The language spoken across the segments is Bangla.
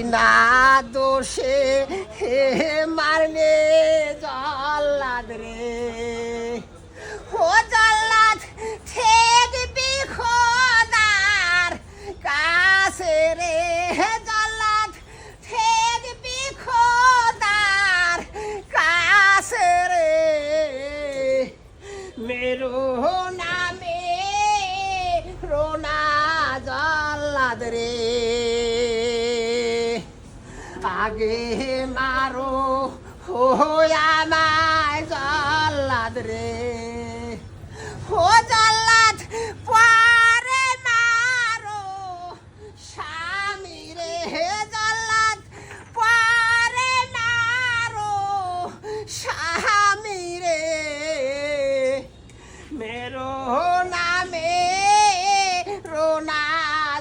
বিনা দোষে হে মারলে জল্লাদ রে ও জল্লাদ ঠেকবি খোদার কাছে রে জল্লাদ ঠেকবি খোদার কাছে রে মেরো নামে রোনা জল্লাদ রে আগে মারো ও আমায় জল্লাদ রে ও জল্লাদ পরে মারো স্বামী রে জল্লাদ পরে মারো স্বামী রে মেরো নামে রোনা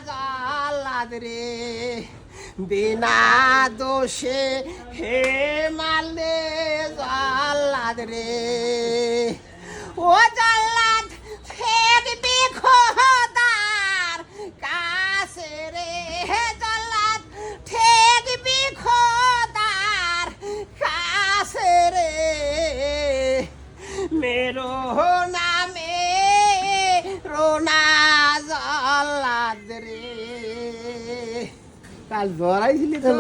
জল্লাদ রে বিনা দোষে হে মারলে জল্লাদ রে ও জল্লাদ ঠেকবি খোদার কাছে রে জল্লাদ ঠেকবি খোদার কাছে রে মেরো নামে রোনা জল্লাদ রে কাল জড়াইছিলি তো